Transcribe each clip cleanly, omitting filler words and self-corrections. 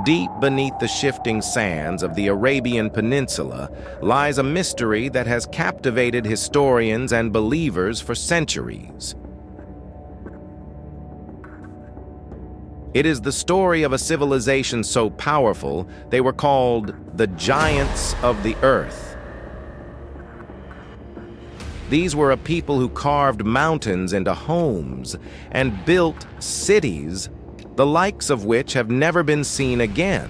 Deep beneath the shifting sands of the Arabian Peninsula lies a mystery that has captivated historians and believers for centuries. It is the story of a civilization so powerful they were called the giants of the earth. These were a people who carved mountains into homes and built cities, the likes of which have never been seen again.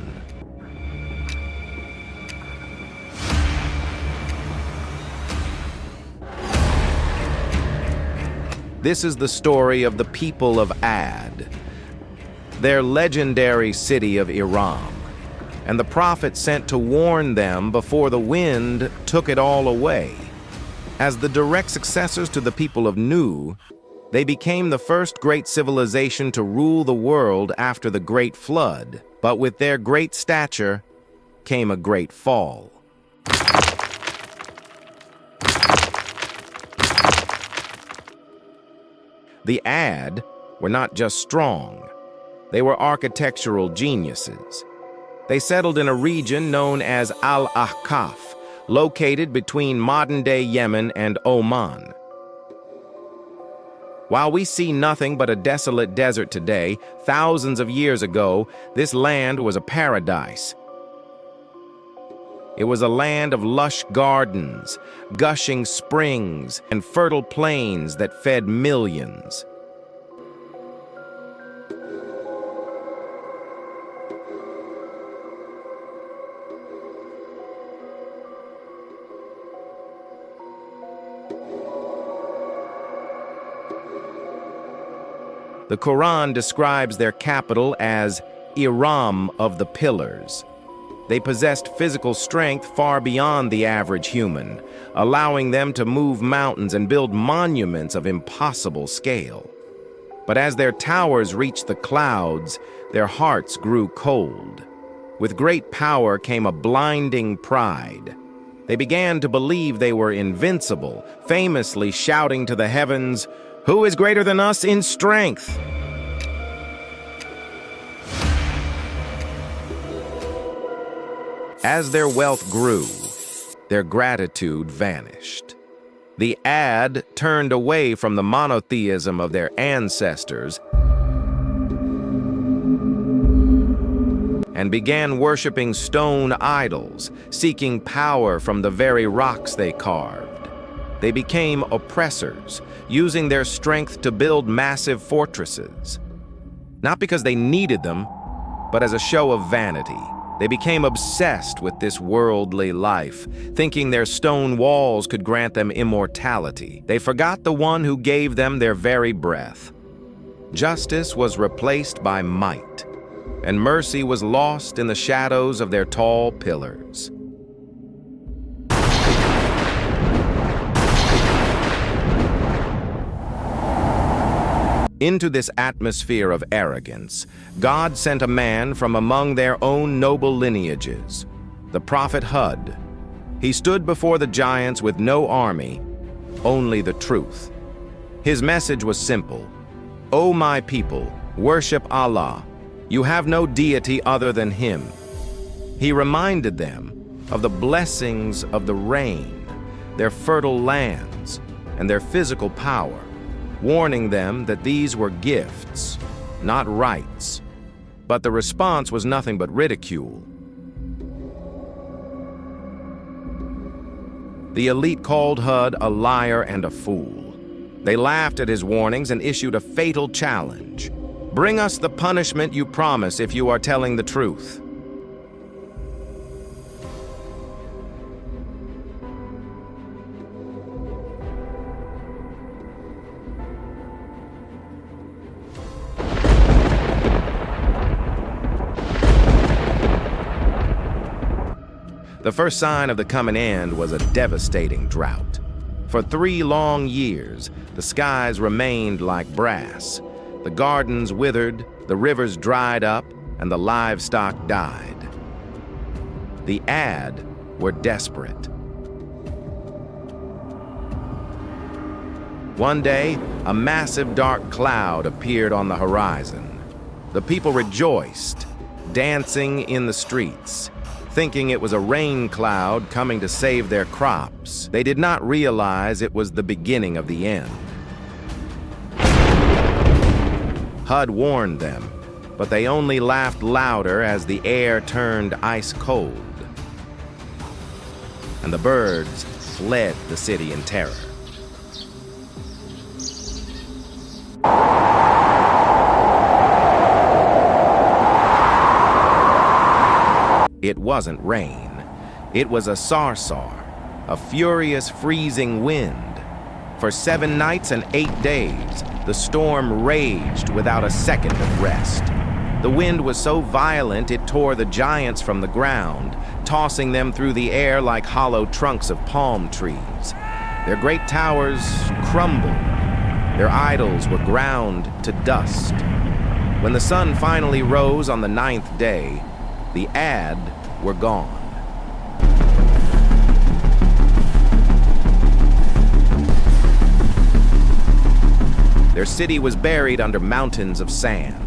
This is the story of the people of Ad, their legendary city of Iram, and the prophet sent to warn them before the wind took it all away. As the direct successors to the people of Nu, they became the first great civilization to rule the world after the Great Flood, but with their great stature came a great fall. The Ad were not just strong, they were architectural geniuses. They settled in a region known as Al-Ahqaf, located between modern-day Yemen and Oman. While we see nothing but a desolate desert today, thousands of years ago, this land was a paradise. It was a land of lush gardens, gushing springs, and fertile plains that fed millions. The Quran describes their capital as Iram of the Pillars. They possessed physical strength far beyond the average human, allowing them to move mountains and build monuments of impossible scale. But as their towers reached the clouds, their hearts grew cold. With great power came a blinding pride. They began to believe they were invincible, famously shouting to the heavens, "Who is greater than us in strength?" As their wealth grew, their gratitude vanished. The Ad turned away from the monotheism of their ancestors and began worshiping stone idols, seeking power from the very rocks they carved. They became oppressors, using their strength to build massive fortresses. Not because they needed them, but as a show of vanity. They became obsessed with this worldly life, thinking their stone walls could grant them immortality. They forgot the one who gave them their very breath. Justice was replaced by might, and mercy was lost in the shadows of their tall pillars. Into this atmosphere of arrogance, God sent a man from among their own noble lineages, the Prophet Hud. He stood before the giants with no army, only the truth. His message was simple: "O my people, worship Allah. You have no deity other than Him." He reminded them of the blessings of the rain, their fertile lands, and their physical power, warning them that these were gifts, not rights. But the response was nothing but ridicule. The elite called Hud a liar and a fool. They laughed at his warnings and issued a fatal challenge: "Bring us the punishment you promise if you are telling the truth." The first sign of the coming end was a devastating drought. For 3 long years, the skies remained like brass. The gardens withered, the rivers dried up, and the livestock died. The Ad were desperate. One day, a massive dark cloud appeared on the horizon. The people rejoiced, dancing in the streets, thinking it was a rain cloud coming to save their crops. They did not realize it was the beginning of the end. Hud warned them, but they only laughed louder as the air turned ice cold, and the birds fled the city in terror. It wasn't rain. It was a sarsar, a furious freezing wind. For 7 nights and 8 days, the storm raged without a second of rest. The wind was so violent it tore the giants from the ground, tossing them through the air like hollow trunks of palm trees. Their great towers crumbled. Their idols were ground to dust. When the sun finally rose on the 9th day, the Aad were gone. Their city was buried under mountains of sand.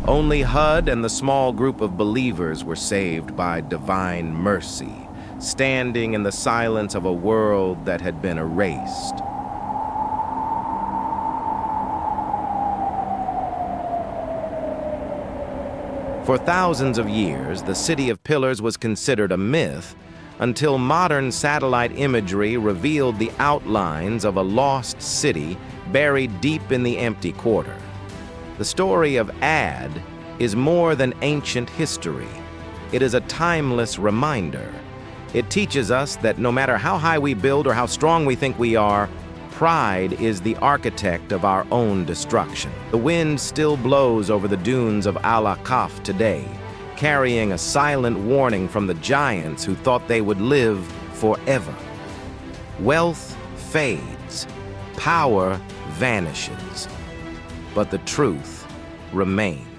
Only Hud and the small group of believers were saved by divine mercy, standing in the silence of a world that had been erased. For thousands of years, the City of Pillars was considered a myth until modern satellite imagery revealed the outlines of a lost city buried deep in the empty quarter. The story of Aad is more than ancient history. It is a timeless reminder. It teaches us that no matter how high we build or how strong we think we are, pride is the architect of our own destruction. The wind still blows over the dunes of Al-Aqaf today, carrying a silent warning from the giants who thought they would live forever. Wealth fades, power vanishes, but the truth remains.